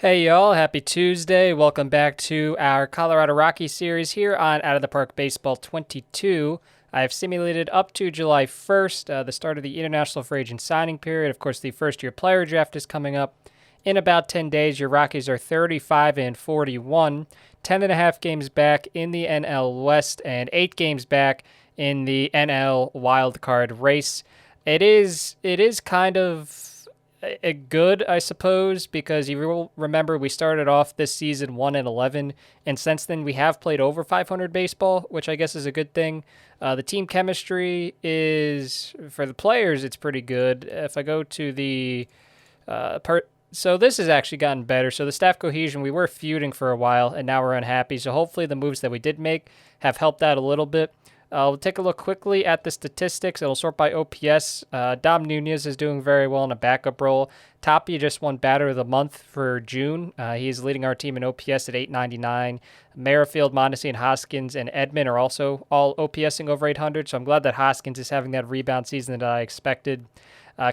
Hey y'all, happy Tuesday. Welcome back to our Colorado Rockies series here on Out of the Park Baseball 22. I have simulated up to July 1st, the start of the International Free Agent signing period. Of course, the first year player draft is coming up in about 10 days. Your Rockies are 35 and 41, 10 and a half games back in the NL West and 8 games back in the NL wild card race. It is kind of a good, I suppose, because you will remember we started off this season 1 and 11, and since then we have played over 500 baseball, which I guess is a good thing. The team chemistry is, for the players, it's pretty good. If I go to the so this has actually gotten better. So the staff cohesion, we were feuding for a while, and now we're unhappy. So hopefully the moves that we did make have helped out a little bit. We'll take a look quickly at the statistics. It'll sort by OPS. Dom Nunez is doing very well in a backup role. Tapia just won Batter of the Month for June. He's leading our team in OPS at 899. Merrifield, Mondesi, and Hoskins and Edman are also all OPSing over 800, so I'm glad that Hoskins is having that rebound season that I expected.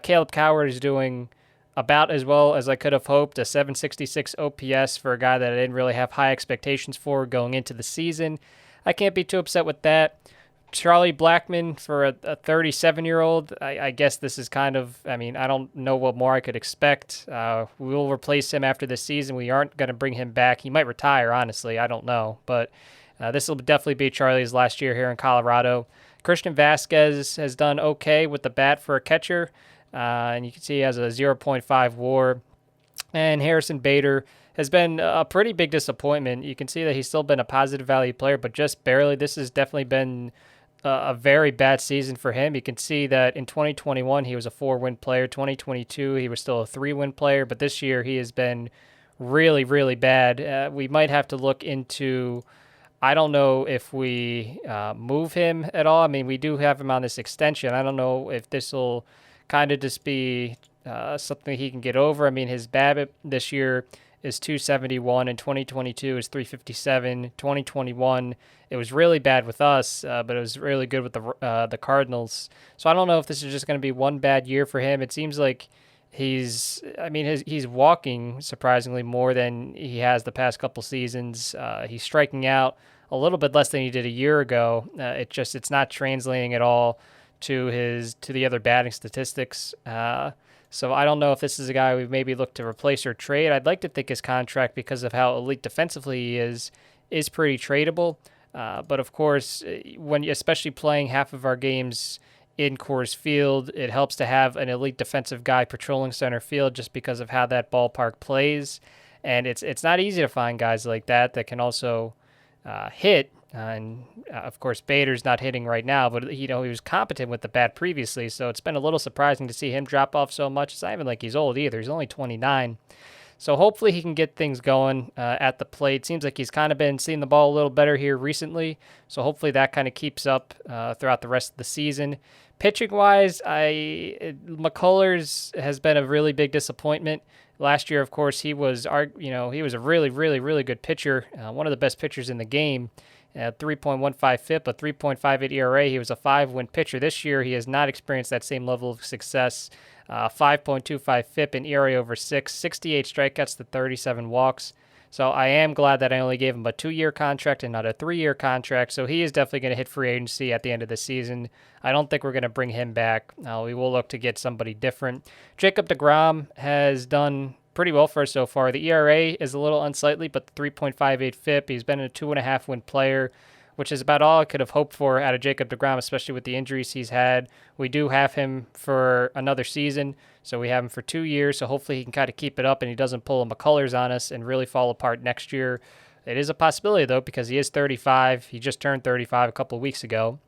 Caleb Coward is doing about as well as I could have hoped, a 766 OPS for a guy that I didn't really have high expectations for going into the season. I can't be too upset with that. Charlie Blackmon for a 37-year-old, I guess this is kind of, I don't know what more I could expect. We will replace him after this season. We aren't going to bring him back. He might retire, honestly. I don't know. But this will definitely be Charlie's last year here in Colorado. Christian Vasquez has done okay with the bat for a catcher. And you can see he has a 0.5 WAR. And Harrison Bader has been a pretty big disappointment. You can see that he's still been a positive value player, but just barely. This has definitely been a very bad season for him. You can see that in 2021, he was a 4-win player. 2022, he was still a 3-win player, but this year he has been really, really bad. We might have to look into, I don't know if we move him at all. We do have him on this extension. I don't know if this will kind of just be something he can get over. His BABIP this year is 271, and 2022 is 357. 2021, it was really bad with us, but it was really good with the Cardinals. So I don't know if this is just going to be one bad year for him. It seems like he's walking surprisingly more than he has the past couple seasons. He's striking out a little bit less than he did a year ago. It's not translating at all to the other batting statistics. So I don't know if this is a guy we maybe look to replace or trade. I'd like to think his contract, because of how elite defensively he is pretty tradable. But of course, when especially playing half of our games in Coors Field, it helps to have an elite defensive guy patrolling center field just because of how that ballpark plays. And it's not easy to find guys like that can also hit. And of course, Bader's not hitting right now, but he was competent with the bat previously, so it's been a little surprising to see him drop off so much. It's not even like he's old either. He's only 29. So hopefully he can get things going at the plate. Seems like he's kind of been seeing the ball a little better here recently, so hopefully that kind of keeps up throughout the rest of the season. Pitching-wise, McCullers has been a really big disappointment. Last year, of course, he was a really, really, really good pitcher, one of the best pitchers in the game. 3.15 FIP, a 3.58 ERA. He was a 5-win pitcher. This year, he has not experienced that same level of success. 5.25 FIP and ERA over 6, 68 strikeouts to 37 walks. So I am glad that I only gave him a 2-year contract and not a 3-year contract. So he is definitely going to hit free agency at the end of the season. I don't think we're going to bring him back. We will look to get somebody different. Jacob deGrom has done pretty well for us so far. The ERA is a little unsightly, but the 3.58 FIP, he's been a 2.5-win player, which is about all I could have hoped for out of Jacob deGrom, especially with the injuries he's had. We do have him for another season, so we have him for 2 years, so hopefully he can kind of keep it up and he doesn't pull a McCullers on us and really fall apart next year. It is a possibility, though, because he is 35. He just turned 35 a couple of weeks ago.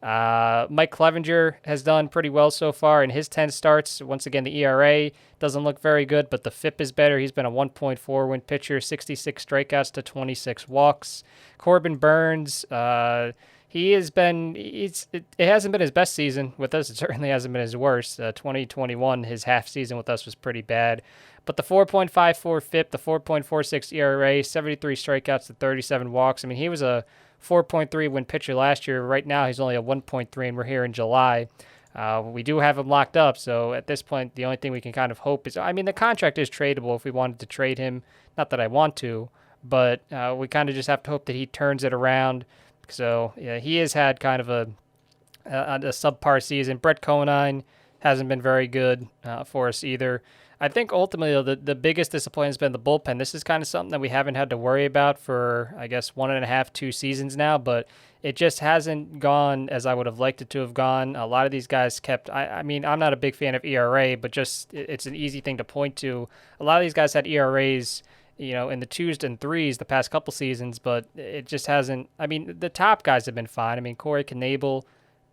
Mike Clevenger has done pretty well so far in his 10 starts. Once again, the ERA doesn't look very good, but the FIP is better. He's been a 1.4-win pitcher, 66 strikeouts to 26 walks. Corbin Burns, it hasn't been his best season with us. It certainly hasn't been his worst. 2021, his half season with us was pretty bad. But the 4.54 FIP, the 4.46 ERA, 73 strikeouts to 37 walks. He was a 4.3 win pitcher last year. Right now, he's only a 1.3, and we're here in July. We do have him locked up, so at this point, the only thing we can kind of hope is, I mean, the contract is tradable if we wanted to trade him. Not that I want to, but we kind of just have to hope that he turns it around. So yeah, he has had kind of a subpar season. Brett Conine hasn't been very good for us either. I think ultimately the biggest disappointment has been the bullpen. This is kind of something that we haven't had to worry about for, I guess, 1.5, 2 seasons now, but it just hasn't gone as I would have liked it to have gone. A lot of these guys kept, I mean, I'm not a big fan of ERA, but just it's an easy thing to point to. A lot of these guys had ERAs, in the 2s and 3s the past couple seasons, but it just hasn't. I mean, the top guys have been fine. I mean, Corey Knebel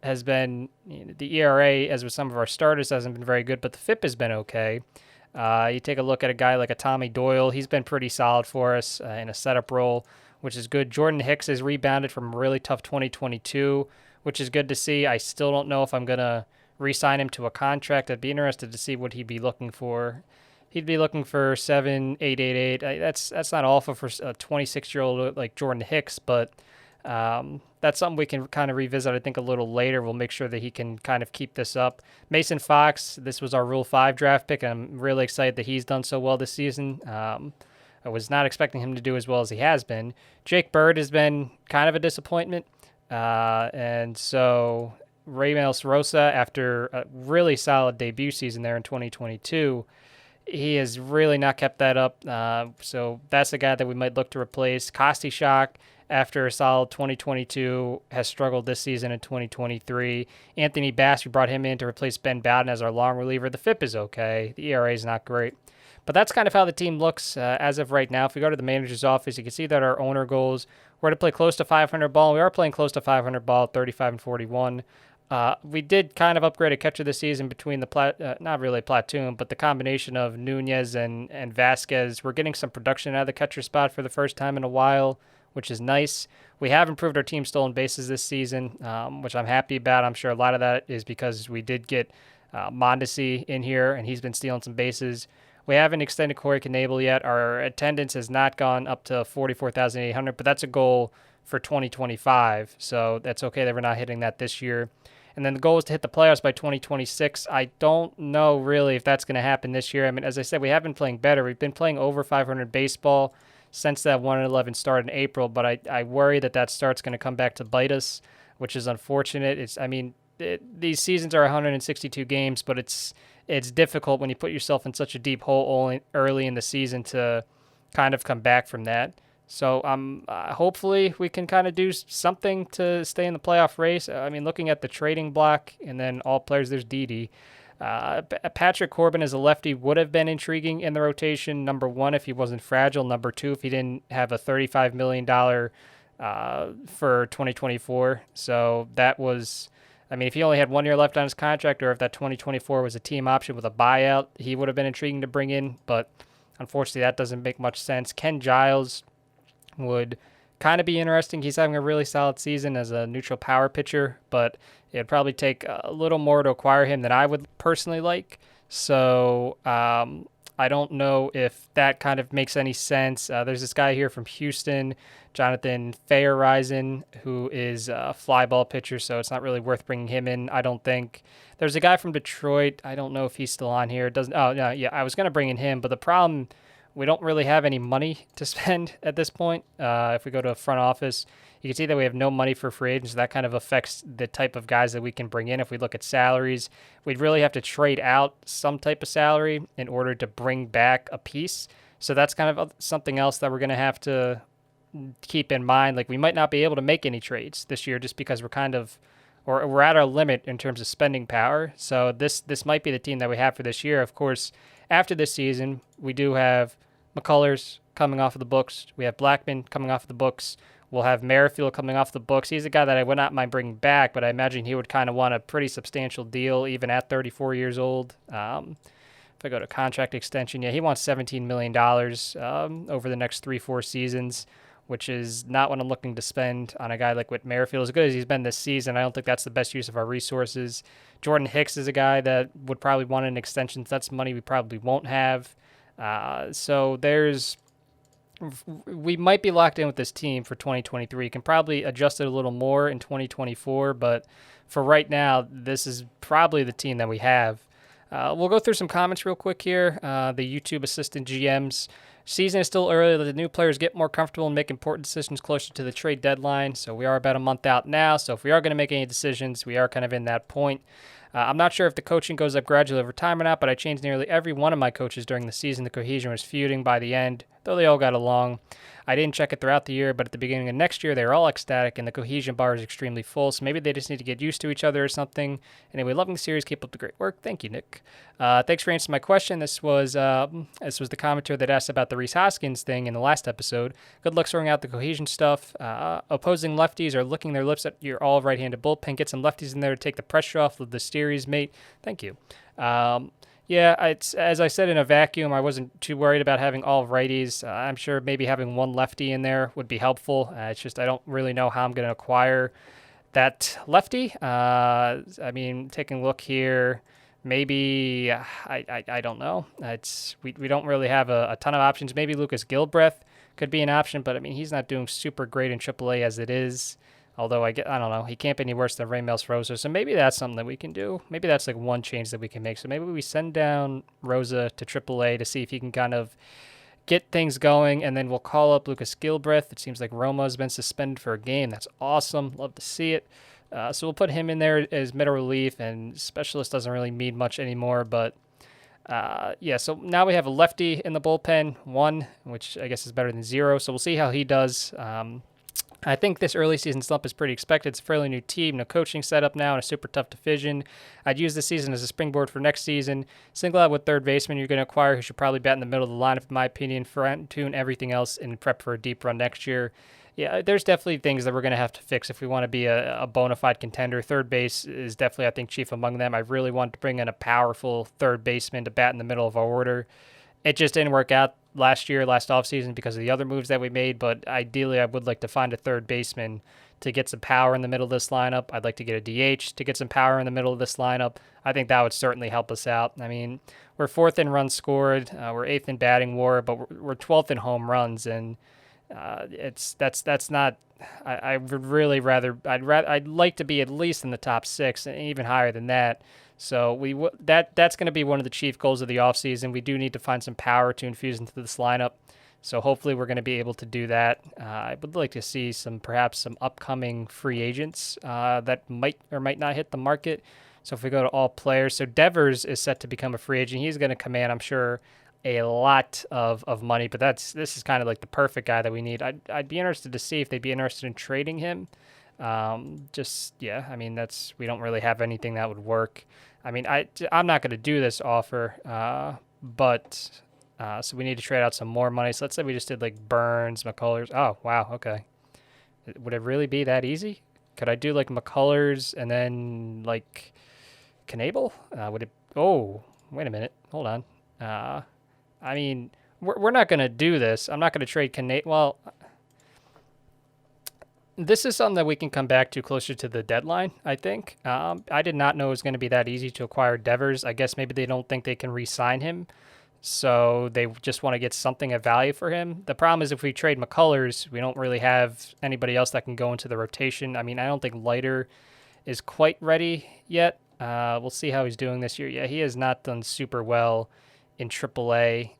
has been, the ERA, as with some of our starters, hasn't been very good, but the FIP has been okay. You take a look at a guy like a Tommy Doyle. He's been pretty solid for us in a setup role, which is good. Jordan Hicks has rebounded from a really tough 2022, which is good to see. I still don't know if I'm going to re-sign him to a contract. I'd be interested to see what he'd be looking for. He'd be looking for 7.888. That's not awful for a 26-year-old like Jordan Hicks, but that's something we can kind of revisit, I think, a little later. We'll make sure that he can kind of keep this up. Mason Fox, this was our Rule 5 draft pick, and I'm really excited that he's done so well this season. I was not expecting him to do as well as he has been. Jake Bird has been kind of a disappointment. And so Ramos Rosa, after a really solid debut season there in 2022, he has really not kept that up. So that's the guy that we might look to replace. Kosti Shock, after a solid 2022, has struggled this season in 2023. Anthony Bass, we brought him in to replace Ben Bowden as our long reliever. The FIP is okay. The ERA is not great. But that's kind of how the team looks as of right now. If we go to the manager's office, you can see that our owner goals, we're to play close to 500 ball. We are playing close to 500 ball, 35 and 41. We did kind of upgrade a catcher this season between the not really platoon, but the combination of Nunez and Vasquez. We're getting some production out of the catcher spot for the first time in a while, which is nice. We have improved our team stolen bases this season, which I'm happy about. I'm sure a lot of that is because we did get Mondesi in here, and he's been stealing some bases. We haven't extended Corey Knebel yet. Our attendance has not gone up to 44,800, but that's a goal for 2025, so that's okay that we're not hitting that this year. And then the goal is to hit the playoffs by 2026. I don't know really if that's going to happen this year. I mean, as I said, we have been playing better. We've been playing over 500 baseball since that 1-11 start in April, but I worry that start's going to come back to bite us, which is unfortunate. These seasons are 162 games, but it's difficult when you put yourself in such a deep hole early in the season to kind of come back from that. So hopefully we can kind of do something to stay in the playoff race. I mean, looking at the trading block and then all players, there's Didi. Patrick Corbin as a lefty would have been intriguing in the rotation. Number one, if he wasn't fragile. Number two, if he didn't have a $35 million for 2024. So that was, I mean, if he only had 1 year left on his contract, or if that 2024 was a team option with a buyout, he would have been intriguing to bring in. But unfortunately, that doesn't make much sense. Ken Giles would kind of be interesting. He's having a really solid season as a neutral power pitcher, but it'd probably take a little more to acquire him than I would personally like. So I don't know if that kind of makes any sense. There's this guy here from Houston, Jonathan Feyereisen, who is a fly ball pitcher, so it's not really worth bringing him in, I don't think. There's a guy from Detroit. I don't know if he's still on here. I was going to bring in him, but the problem, we don't really have any money to spend at this point. If we go to a front office, you can see that we have no money for free agents. That kind of affects the type of guys that we can bring in. If we look at salaries, we'd really have to trade out some type of salary in order to bring back a piece. So that's kind of something else that we're going to have to keep in mind. Like, we might not be able to make any trades this year just because we're at our limit in terms of spending power. So this might be the team that we have for this year. Of course, after this season, we do have McCullers coming off of the books. We have Blackman coming off of the books. We'll have Merrifield coming off the books. He's a guy that I would not mind bringing back, but I imagine he would kind of want a pretty substantial deal even at 34 years old. If I go to contract extension, he wants $17 million over the next 3-4 seasons, which is not what I'm looking to spend on a guy like Whit Merrifield. As good as he's been this season, I don't think that's the best use of our resources. Jordan Hicks is a guy that would probably want an extension. So that's money we probably won't have. So there's we might be locked in with this team for 2023. Can probably adjust it a little more in 2024, but for right now, this is probably the team that we have. We'll go through some comments real quick here. The YouTube assistant GMs. Season is still early. The new players get more comfortable and make important decisions closer to the trade deadline. So we are about a month out now. So if we are going to make any decisions, we are kind of in that point. I'm not sure if the coaching goes up gradually over time or not, but I changed nearly every one of my coaches during the season. The cohesion was feuding by the end, though they all got along. I didn't check it throughout the year, but at the beginning of next year, they were all ecstatic, and the cohesion bar is extremely full, so maybe they just need to get used to each other or something. Anyway, loving the series. Keep up the great work. Thank you, Nick. Thanks for answering my question. This was the commenter that asked about the Rhys Hoskins thing in the last episode. Good luck sorting out the cohesion stuff. Opposing lefties are licking their lips at your all right-handed bullpen. Get some lefties in there to take the pressure off of the series, mate. Thank you. Yeah, it's as I said, in a vacuum, I wasn't too worried about having all righties. I'm sure maybe having one lefty in there would be helpful. It's just I don't really know how I'm going to acquire that lefty. I mean, taking a look here, maybe I don't know. We don't really have a ton of options. Maybe Lucas Gilbreth could be an option, but I mean he's not doing super great in AAA as it is. Although I don't know, he can't be any worse than Raymel Rosa, so maybe that's something that we can do. Maybe that's like one change that we can make. So maybe we send down Rosa to AAA to see if he can kind of get things going, and then we'll call up Lucas Gilbreth. It seems like Roma's been suspended for a game. That's awesome. Love to see it. So we'll put him in there as middle relief, and specialist doesn't really mean much anymore, but yeah, so now we have a lefty in the bullpen, 1, which I guess is better than 0. So we'll see how he does. I think this early season slump is pretty expected. It's a fairly new team, no coaching setup now, and a super tough division. I'd use this season as a springboard for next season. Single out with third baseman you're going to acquire who should probably bat in the middle of the lineup, in my opinion, tune everything else and prep for a deep run next year. Yeah, there's definitely things that we're going to have to fix if we want to be a bona fide contender. Third base is definitely, I think, chief among them. I really want to bring in a powerful third baseman to bat in the middle of our order. It just didn't work out last offseason because of the other moves that we made, but ideally I would like to find a third baseman to get some power in the middle of this lineup. I'd like to get a DH to get some power in the middle of this lineup. I think that would certainly help us out. I mean, we're 4th in runs scored, we're 8th in batting WAR, but we're 12th in home runs, and that's not. I would really rather. I'd like to be at least in the top 6 and even higher than that. So that's going to be one of the chief goals of the offseason. We do need to find some power to infuse into this lineup. So hopefully we're going to be able to do that. I would like to see perhaps some upcoming free agents that might or might not hit the market. So if we go to all players, so Devers is set to become a free agent. He's going to command, I'm sure, a lot of money, but this is kind of like the perfect guy that we need. I'd be interested to see if they'd be interested in trading him. I mean, we don't really have anything that would work. I mean, I'm not going to do this offer, but so we need to trade out some more money. So let's say we just did like Burns, McCullers. Oh, wow. Okay. Would it really be that easy? Could I do like McCullers and then like Knable? Oh, wait a minute. Hold on. I mean, we're not going to do this. I'm not going to trade Knable. Well, this is something that we can come back to closer to the deadline, I think. I did not know it was going to be that easy to acquire Devers. I guess maybe they don't think they can re-sign him, so they just want to get something of value for him. The problem is if we trade McCullers, we don't really have anybody else that can go into the rotation. I mean, I don't think Leiter is quite ready yet. We'll see how he's doing this year. Yeah, he has not done super well in AAA,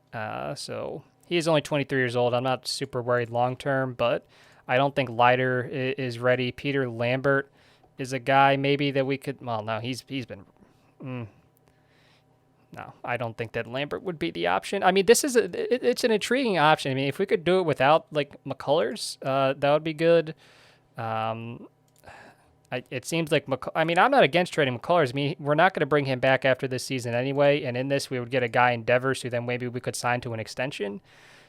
so he is only 23 years old. I'm not super worried long-term, but I don't think Leiter is ready. Peter Lambert is a guy maybe that we could. Well, no, he's been. No, I don't think that Lambert would be the option. I mean, it's an intriguing option. I mean, if we could do it without like McCullers, that would be good. It seems like I mean, I'm not against trading McCullers. I mean, we're not going to bring him back after this season anyway, and in this we would get a guy in Devers who then maybe we could sign to an extension.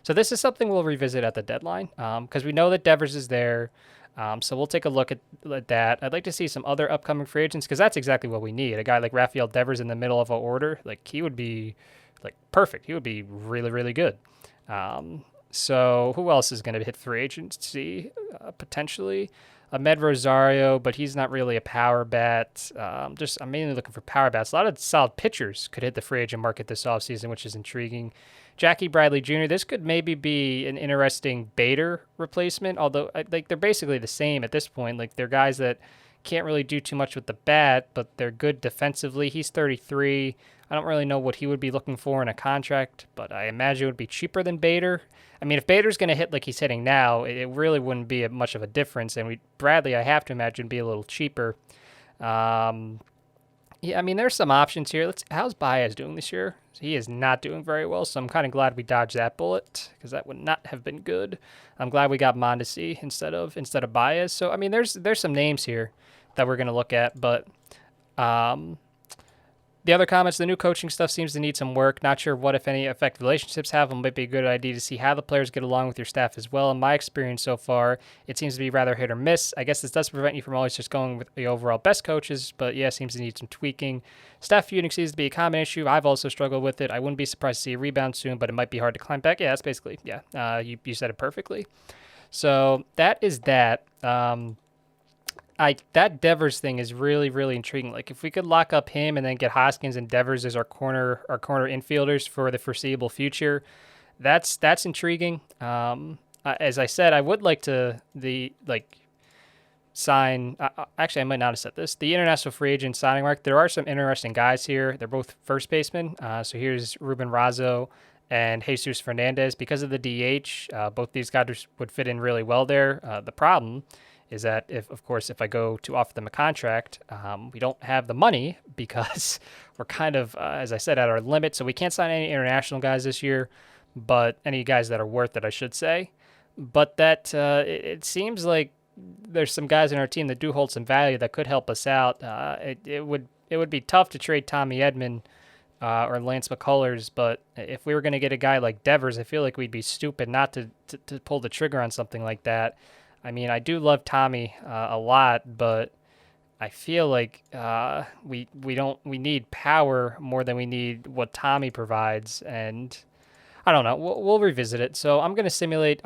So this is something we'll revisit at the deadline because we know that Devers is there. So we'll take a look at that. I'd like to see some other upcoming free agents because that's exactly what we need. A guy like Rafael Devers in the middle of our order, like he would be like perfect. He would be really, really good. So who else is going to hit free agency potentially? Ahmed Rosario, but he's not really a power bat. I'm mainly looking for power bats. A lot of solid pitchers could hit the free agent market this offseason, which is intriguing. Jackie Bradley Jr., this could maybe be an interesting Bader replacement, although like they're basically the same at this point. Like they're guys that can't really do too much with the bat, but they're good defensively. He's 33. I don't really know what he would be looking for in a contract, but I imagine it would be cheaper than Bader. I mean, if Bader's going to hit like he's hitting now, it really wouldn't be much of a difference. And Bradley, I have to imagine, be a little cheaper. Yeah, I mean, there's some options here. How's Baez doing this year? He is not doing very well, so I'm kind of glad we dodged that bullet because that would not have been good. I'm glad we got Mondesi instead of Baez. So I mean, there's some names here that we're gonna look at, but the other comments, the new coaching stuff seems to need some work. Not sure what, if any, effect relationships have. It might be a good idea to see how the players get along with your staff as well. In my experience so far, it seems to be rather hit or miss. I guess this does prevent you from always just going with the overall best coaches, but yeah, seems to need some tweaking. Staff feuding seems to be a common issue. I've also struggled with it. I wouldn't be surprised to see a rebound soon, but it might be hard to climb back. Yeah, that's basically, you said it perfectly. So that is that. That Devers thing is really, really intriguing. Like if we could lock up him and then get Hoskins and Devers as our corner infielders for the foreseeable future, that's intriguing. As I said, I would like to sign. Actually, I might not have said this. The international free agent signing market. There are some interesting guys here. They're both first basemen. So here's Ruben Razzo and Jesus Fernandez. Because of the DH, both these guys would fit in really well there. The problem is that if I go to offer them a contract, we don't have the money because we're kind of, as I said, at our limit. So we can't sign any international guys this year, but any guys that are worth it, I should say. But that it seems like there's some guys in our team that do hold some value that could help us out. It would be tough to trade Tommy Edman or Lance McCullers, but if we were going to get a guy like Devers, I feel like we'd be stupid not to pull the trigger on something like that. I mean, I do love Tommy a lot, but I feel like we need power more than we need what Tommy provides, and I don't know. We'll revisit it. So I'm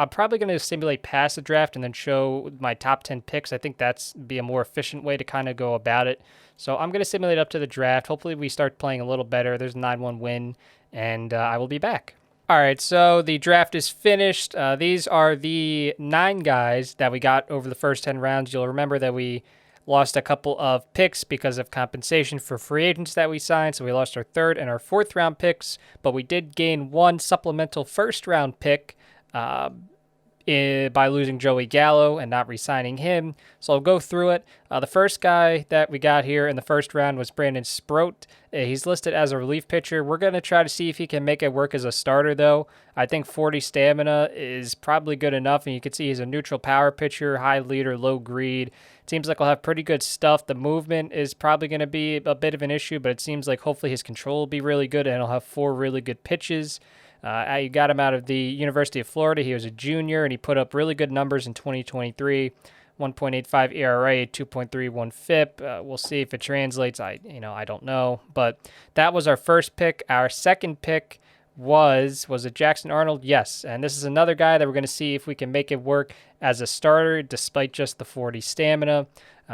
probably going to simulate past the draft and then show my top 10 picks. I think that's be a more efficient way to kind of go about it. So I'm going to simulate up to the draft. Hopefully we start playing a little better. There's a 9-1 win, and I will be back. All right, so the draft is finished. These are the 9 guys that we got over the first 10 rounds. You'll remember that we lost a couple of picks because of compensation for free agents that we signed, so we lost our 3rd and our 4th round picks, but we did gain 1 supplemental first round pick by losing Joey Gallo and not re-signing him. So I'll go through it. The first guy that we got here in the first round was Brandon Sproat. He's listed as a relief pitcher. We're going to try to see if he can make it work as a starter, though. I think 40 stamina is probably good enough, and you can see he's a neutral power pitcher, high leader, low greed. Seems like he'll have pretty good stuff. The movement is probably going to be a bit of an issue, but it seems like hopefully his control will be really good, and he'll have 4 really good pitches. You got him out of the University of Florida. He was a junior, and he put up really good numbers in 2023. 1.85 ERA, 2.31 FIP. We'll see if it translates. I don't know. But that was our first pick. Our second pick was it Jackson Arnold? Yes. And this is another guy that we're going to see if we can make it work as a starter despite just the 40 stamina.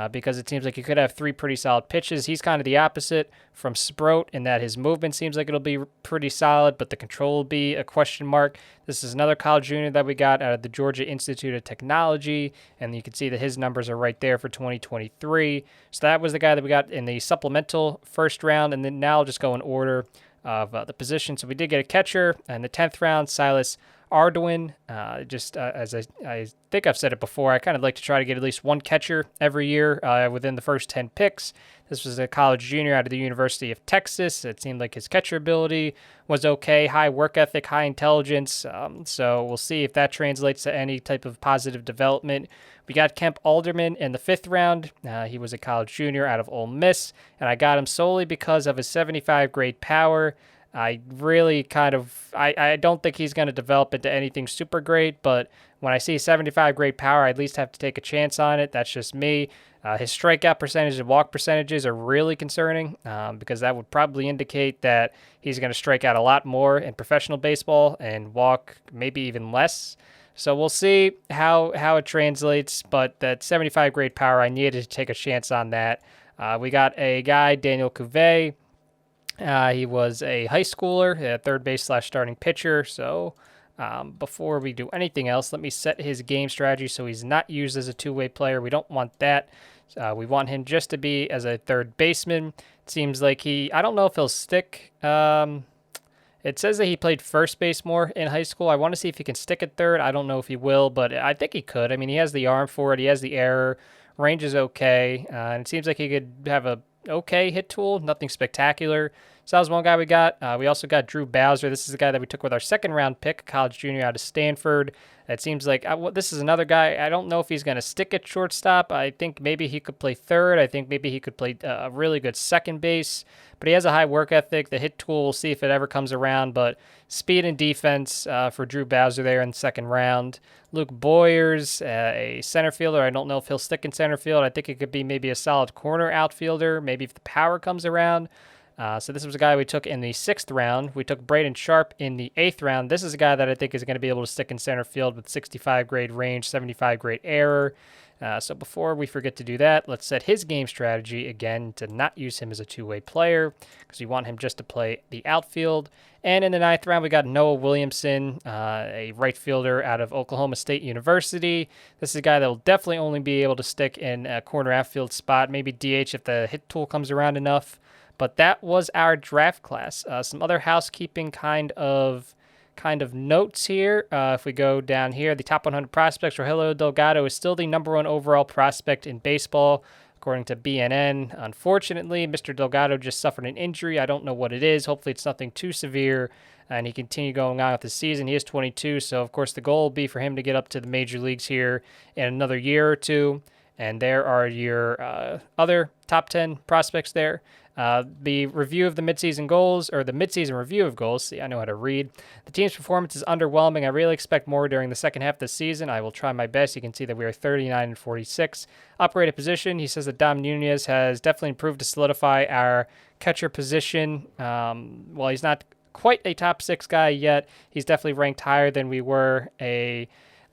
Because it seems like he could have 3 pretty solid pitches. He's kind of the opposite from Sproat in that his movement seems like it'll be pretty solid, but the control will be a question mark. This is another college junior that we got out of the Georgia Institute of Technology, and you can see that his numbers are right there for 2023. So that was the guy that we got in the supplemental first round, and then now I'll just go in order of the position. So we did get a catcher in the 10th round, Silas Arduin. As I think I've said it before, I kind of like to try to get at least one catcher every year within the first 10 picks. This was a college junior out of the University of Texas. It seemed like his catcher ability was okay, high work ethic, high intelligence. So we'll see if that translates to any type of positive development. We got Kemp Alderman in the 5th round. He was a college junior out of Ole Miss, and I got him solely because of his 75 grade power. I really I don't think he's going to develop into anything super great, but when I see 75 grade power, I at least have to take a chance on it. That's just me. His strikeout percentage and walk percentages are really concerning because that would probably indicate that he's going to strike out a lot more in professional baseball and walk maybe even less. So we'll see how it translates, but that 75 grade power, I needed to take a chance on that. We got a guy, Daniel Cuvée. He was a high schooler, a third base / starting pitcher. So before we do anything else, let me set his game strategy so he's not used as a two-way player. We don't want that. We want him just to be as a third baseman. It seems like I don't know if he'll stick. It says that he played first base more in high school. I want to see if he can stick at third. I don't know if he will, but I think he could. I mean, he has the arm for it. He has the error. Range is okay. And it seems like he could have a okay hit tool, nothing spectacular. So that was one guy we got. We also got Drew Bowser. This is the guy that we took with our second round pick, a college junior out of Stanford. It seems like this is another guy. I don't know if he's going to stick at shortstop. I think maybe he could play third. I think maybe he could play a really good second base. But he has a high work ethic. The hit tool, we'll see if it ever comes around. But speed and defense for Drew Bowser there in the second round. Luke Boyers, a center fielder. I don't know if he'll stick in center field. I think it could be maybe a solid corner outfielder, maybe if the power comes around. So this was a guy we took in the 6th round. We took Braden Sharp in the 8th round. This is a guy that I think is going to be able to stick in center field with 65 grade range, 75 grade error. So before we forget to do that, let's set his game strategy again to not use him as a two-way player because we want him just to play the outfield. And in the 9th round, we got Noah Williamson, a right fielder out of Oklahoma State University. This is a guy that will definitely only be able to stick in a corner outfield spot, maybe DH if the hit tool comes around enough. But that was our draft class. Some other housekeeping kind of notes here. If we go down here, the top 100 prospects, Rogelio Delgado is still the number 1 overall prospect in baseball, according to BNN. Unfortunately, Mr. Delgado just suffered an injury. I don't know what it is. Hopefully it's nothing too severe, and he continued going on with the season. He is 22, so of course the goal will be for him to get up to the major leagues here in another year or two. And there are your other top 10 prospects there. The review of the midseason goals, or the midseason review of goals. See, I know how to read. The team's performance is underwhelming. I really expect more during the second half of the season. I will try my best. You can see that we are 39-46. Operated position. He says that Dom Nunez has definitely improved to solidify our catcher position. While he's not quite a top 6 guy yet, he's definitely ranked higher than we were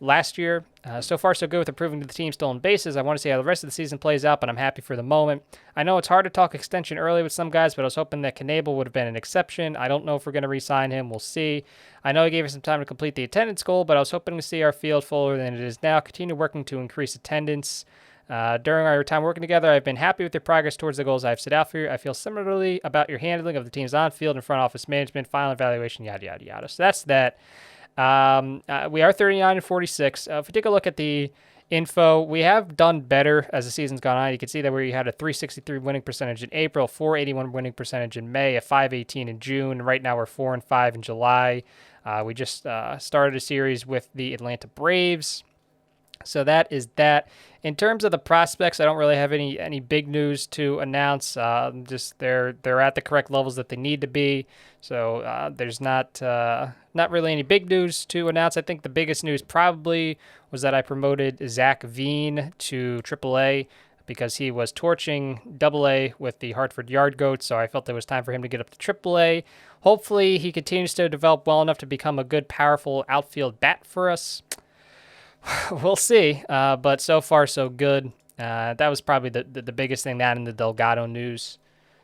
last year. So far, so good with improving to the team stolen bases. I want to see how the rest of the season plays out, but I'm happy for the moment. I know it's hard to talk extension early with some guys, but I was hoping that Knebel would have been an exception. I don't know if we're going to re-sign him. We'll see. I know he gave us some time to complete the attendance goal, but I was hoping to see our field fuller than it is now. Continue working to increase attendance. During our time working together, I've been happy with your progress towards the goals I've set out for you. I feel similarly about your handling of the team's on-field and front office management, final evaluation, yada, yada, yada. So that's that. We are 39-46. If we take a look at the info, we have done better as the season's gone on. You can see that we had a 363 winning percentage in April, 481 winning percentage in May, a 518 in June. Right now we're 4-5 in July. We just started a series with the Atlanta Braves. So that is that. In terms of the prospects, I don't really have any big news to announce. Just they're at the correct levels that they need to be. So there's not really any big news to announce. I think the biggest news probably was that I promoted Zach Veen to AAA because he was torching AA with the Hartford Yard Goats. So I felt it was time for him to get up to AAA. Hopefully he continues to develop well enough to become a good, powerful outfield bat for us. We'll see, but so far so good. That was probably the biggest thing, that in the Delgado news.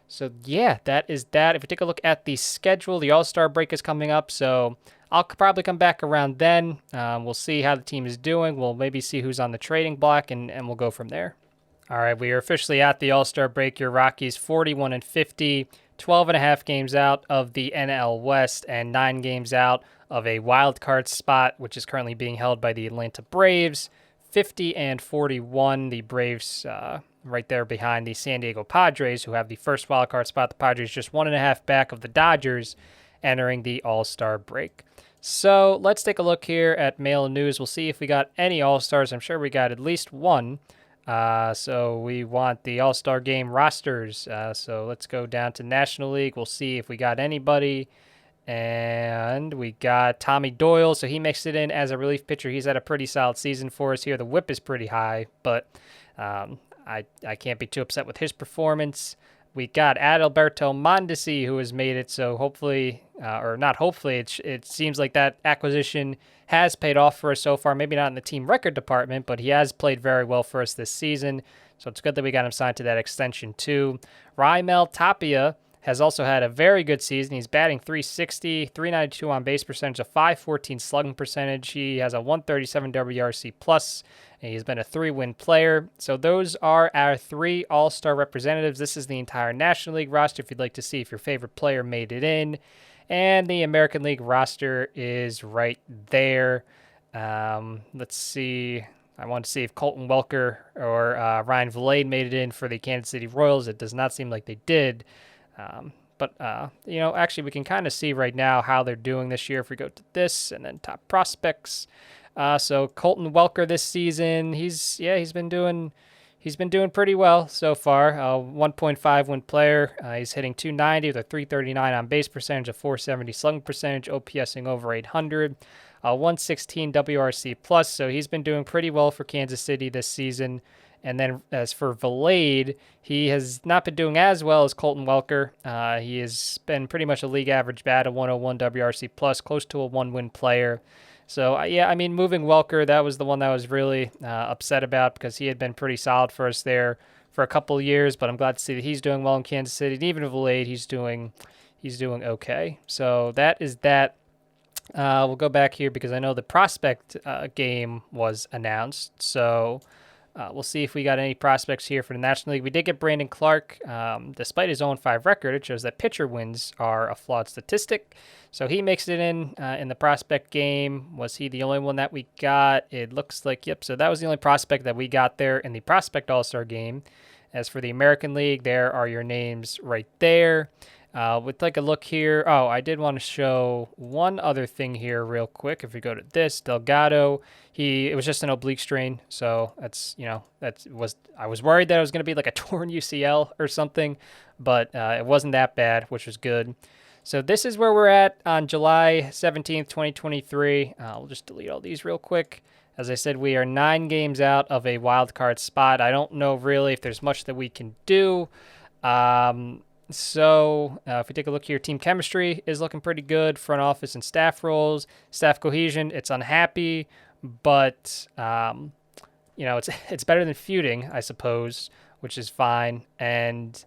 So yeah, that is that. If we take a look at the schedule, the AllStar Break is coming up, so I'll probably come back around then. We'll see how the team is doing. We'll maybe see who's on the trading block, and we'll go from there. All right, we are officially at the AllStar Break. Your Rockies 41-50, 12.5 games out of the NL West, and 9 games out of a wild card spot, which is currently being held by the Atlanta Braves. 50-41, the Braves right there behind the San Diego Padres, who have the first wild card spot. The Padres just 1.5 back of the Dodgers entering the All-Star Break. So let's take a look here at mail and news. We'll see if we got any All-Stars. I'm sure we got at least one. So we want the All-Star Game rosters. So let's go down to National League. We'll see if we got anybody. And we got Tommy Doyle. So he mixed it in as a relief pitcher. He's had a pretty solid season for us here. The whip is pretty high, but I can't be too upset with his performance. We got Adalberto Mondesi, who has made it. So hopefully, or not hopefully, it seems like that acquisition has paid off for us so far. Maybe not in the team record department, but he has played very well for us this season. So it's good that we got him signed to that extension too. Raimel Tapia has also had a very good season. He's batting .360, .392 on base percentage, a .514 slugging percentage. He has a .137 WRC plus, and he's been a 3-win player. So those are our 3 All-Star representatives. This is the entire National League roster if you'd like to see if your favorite player made it in. And the American League roster is right there. Let's see. I want to see if Colton Welker or Ryan Vilade made it in for the Kansas City Royals. It does not seem like they did. But actually we can kind of see right now how they're doing this year if we go to this and then top prospects. So Colton Welker this season, he's been doing pretty well so far. 1.5 win player. He's hitting .290 with a .339 on base percentage, a .470 slugging percentage, OPSing over 800, 116 WRC plus. So he's been doing pretty well for Kansas City this season. And then as for Vilade, he has not been doing as well as Colton Welker. He has been pretty much a league average bat, a 101 WRC plus, close to a 1-win player. So, moving Welker, that was the one that I was really upset about because he had been pretty solid for us there for a couple of years. But I'm glad to see that he's doing well in Kansas City. And even with Vilade, he's doing okay. So that is that. We'll go back here because I know the prospect game was announced. So we'll see if we got any prospects here for the National League. We did get Brandon Clark. Despite his 0-5 record, it shows that pitcher wins are a flawed statistic. So he makes it in the prospect game. Was he the only one that we got? It looks like, yep. So that was the only prospect that we got there in the prospect All-Star game. As for the American League, there are your names right there. We'll take a look here. Oh, I did want to show one other thing here real quick. If we go to this, Delgado, it was just an oblique strain. So I was worried that it was going to be like a torn UCL or something, but it wasn't that bad, which was good. So this is where we're at on July 17th, 2023. We'll just delete all these real quick. As I said, we are 9 games out of a wild card spot. I don't know really if there's much that we can do. So if we take a look here, team chemistry is looking pretty good. Front office and staff roles, staff cohesion, it's unhappy, but it's better than feuding, I suppose, which is fine. And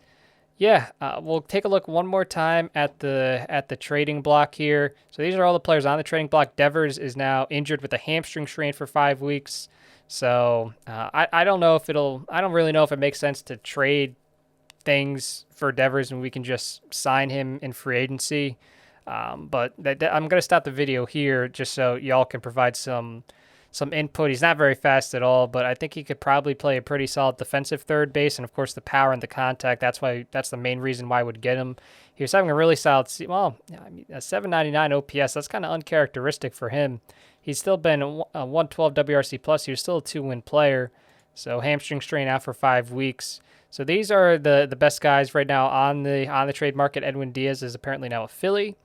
we'll take a look one more time at the trading block here. So these are all the players on the trading block. Devers is now injured with a hamstring strain for 5 weeks. So I don't really know if it makes sense to trade things for Devers and we can just sign him in free agency. But I'm going to stop the video here just so y'all can provide some input. He's not very fast at all, but I think he could probably play a pretty solid defensive third base. And of course the power and the contact, that's the main reason why I would get him. He was having a really solid a 799 OPS. That's kind of uncharacteristic for him. He's still been a 112 WRC plus. He was still a 2-win player. So hamstring strain out for 5 weeks. So these are the best guys right now on the trade market. Edwin Diaz is apparently now a Philly.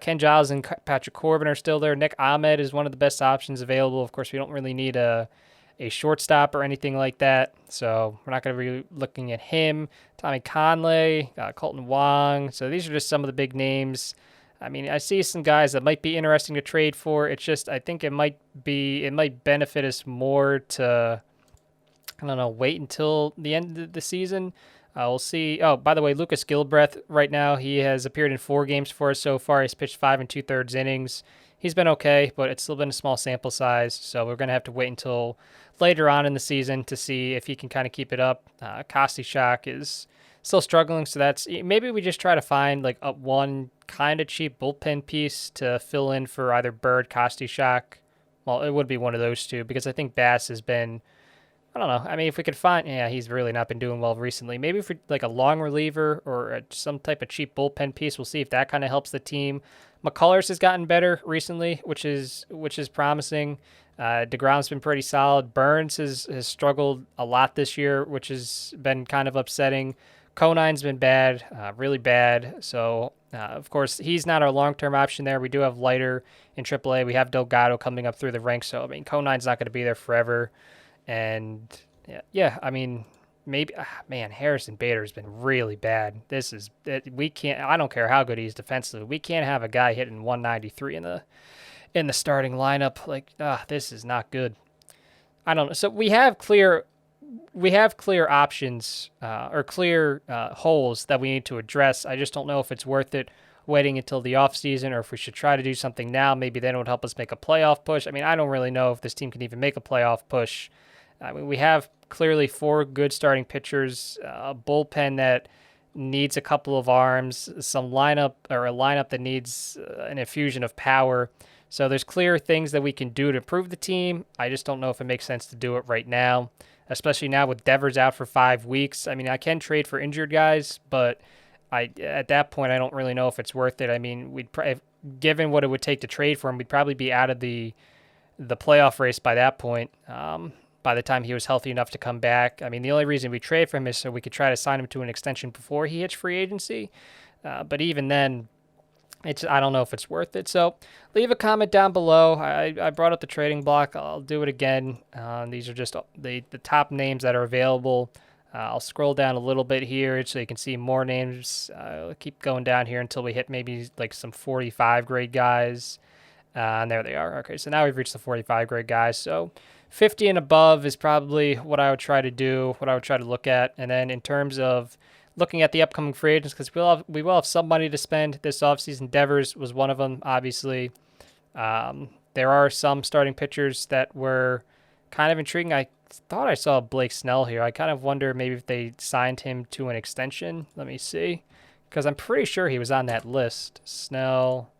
Ken Giles and Patrick Corbin are still there. Nick Ahmed is one of the best options available. Of course, we don't really need a shortstop or anything like that, so we're not going to be looking at him. Tommy Conley, Colton Wong. So these are just some of the big names. I mean, I see some guys that might be interesting to trade for. It's just I think it might benefit us more to, I don't know, wait until the end of the season. We'll see. Oh, by the way, Lucas Gilbreth right now, he has appeared in 4 games for us so far. He's pitched 5 2/3 innings. He's been okay, but it's still been a small sample size, so we're going to have to wait until later on in the season to see if he can kind of keep it up. Kostychak is still struggling, so maybe we just try to find like one kind of cheap bullpen piece to fill in for either Bird, Kostychak. Well, it would be one of those two because I think Bass has been, I don't know. I mean, if we could find, he's really not been doing well recently. Maybe for like a long reliever or some type of cheap bullpen piece, we'll see if that kind of helps the team. McCullers has gotten better recently, which is promising. DeGrom's been pretty solid. Burns has struggled a lot this year, which has been kind of upsetting. Conine's been bad, really bad. So, of course, he's not our long-term option there. We do have Leiter in AAA. We have Delgado coming up through the ranks. So, I mean, Conine's not going to be there forever. And, yeah, I mean, maybe, man, Harrison Bader's been really bad. We can't, I don't care how good he is defensively. We can't have a guy hitting 193 in the starting lineup. Like, this is not good. I don't know. So we have clear options or clear holes that we need to address. I just don't know if it's worth it waiting until the offseason or if we should try to do something now. Maybe they don't help us make a playoff push. I mean, I don't really know if this team can even make a playoff push. I mean, we have clearly 4 good starting pitchers, a bullpen that needs a couple of arms, a lineup that needs an infusion of power. So there's clear things that we can do to improve the team. I just don't know if it makes sense to do it right now, especially now with Devers out for 5 weeks. I mean, I can trade for injured guys, but at that point, I don't really know if it's worth it. I mean, given what it would take to trade for him, we'd probably be out of the playoff race by that point. By the time he was healthy enough to come back. I mean, the only reason we trade for him is so we could try to sign him to an extension before he hits free agency. But even then, I don't know if it's worth it. So leave a comment down below. I brought up the trading block. I'll do it again. These are just the top names that are available. I'll scroll down a little bit here so you can see more names. I'll keep going down here until we hit maybe like some 45 grade guys. And there they are. Okay, so now we've reached the 45 grade guys. So 50 and above is probably what I would try to do, what I would try to look at. And then in terms of looking at the upcoming free agents, because we will have some money to spend this offseason. Devers was one of them, obviously. There are some starting pitchers that were kind of intriguing. I thought I saw Blake Snell here. I kind of wonder maybe if they signed him to an extension. Let me see, because I'm pretty sure he was on that list. Snell.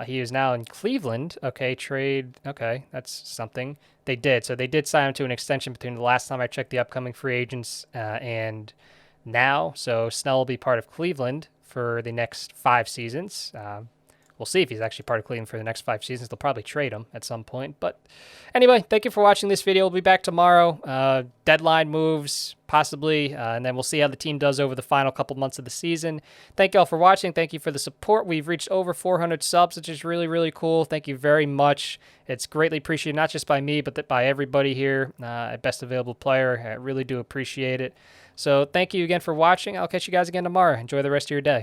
He is now in Cleveland. Okay, trade. Okay, that's something. They did. So they did sign him to an extension between the last time I checked the upcoming free agents and now. So Snell will be part of Cleveland for the next 5 seasons. We'll see if he's actually part of Cleveland for the next 5 seasons. They'll probably trade him at some point. But anyway, thank you for watching this video. We'll be back tomorrow. Deadline moves, possibly, and then we'll see how the team does over the final couple months of the season. Thank you all for watching. Thank you for the support. We've reached over 400 subs, which is really, really cool. Thank you very much. It's greatly appreciated, not just by me, but by everybody here at Best Available Player. I really do appreciate it. So thank you again for watching. I'll catch you guys again tomorrow. Enjoy the rest of your day.